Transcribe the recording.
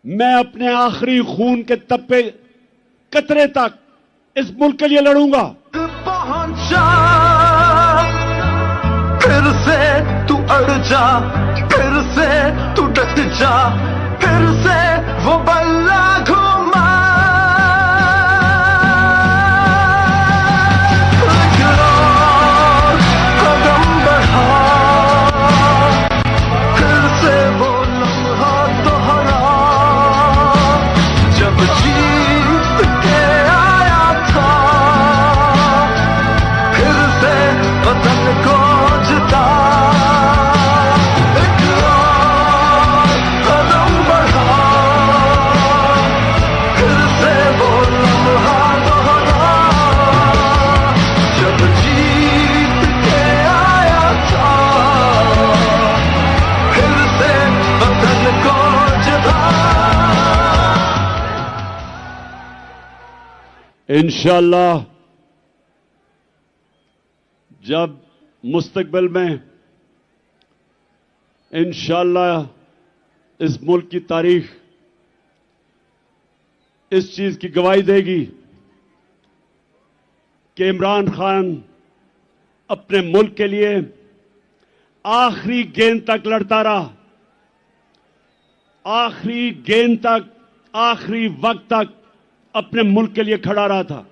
मैं अपने आखिरी खून के तप्पे कतरे तक इस मुल्क के लिए लड़ूंगा। पहुंचा फिर से तू अड़ जा, फिर से तू डट जा, फिर से वो बल्ला घुमा। कदम बढ़ा, फिर से वो लम्हा दोहरा जब जीत के आया था, फिर से वतन को जिता। एक और कदम बढ़ा, फिर से वो लम्हा दोहरा जब जीत के आया था, फिर से वतन को जिता। इंशाअल्लाह जब मुस्तकबिल में इंशाअल्लाह इस मुल्क की तारीख इस चीज की गवाही देगी कि इमरान खान अपने मुल्क के लिए आखिरी गेंद तक लड़ता रहा, आखिरी गेंद तक, आखिरी वक्त तक अपने मुल्क के लिए खड़ा रहा था।